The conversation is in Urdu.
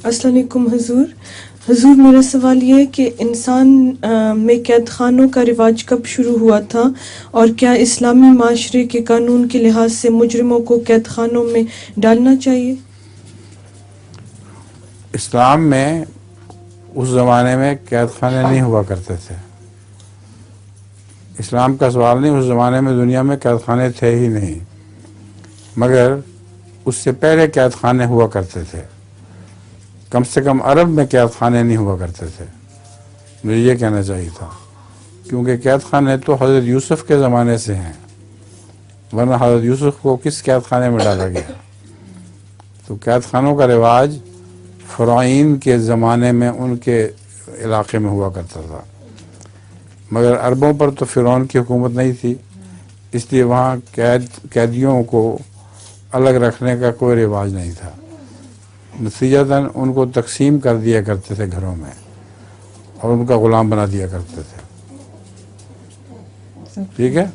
السلام علیکم حضور. حضور میرا سوال یہ ہے کہ انسان میں قید خانوں کا رواج کب شروع ہوا تھا، اور کیا اسلامی معاشرے کے قانون کے لحاظ سے مجرموں کو قید خانوں میں ڈالنا چاہیے؟ اسلام میں اس زمانے میں قید خانے نہیں ہوا کرتے تھے. اسلام کا سوال نہیں، اس زمانے میں دنیا میں قید خانے تھے ہی نہیں، مگر اس سے پہلے قید خانے ہوا کرتے تھے. کم سے کم عرب میں قید خانے نہیں ہوا کرتے تھے. مجھے یہ کہنا چاہیے تھا، کیونکہ قید خانے تو حضرت یوسف کے زمانے سے ہیں، ورنہ حضرت یوسف کو کس قید خانے میں ڈالا گیا؟ تو قید خانوں کا رواج فرعون کے زمانے میں ان کے علاقے میں ہوا کرتا تھا، مگر عربوں پر تو فرعون کی حکومت نہیں تھی، اس لیے وہاں قیدیوں کو الگ رکھنے کا کوئی رواج نہیں تھا. نتیجتاً ان کو تقسیم کر دیا کرتے تھے گھروں میں، اور ان کا غلام بنا دیا کرتے تھے. ٹھیک ہے.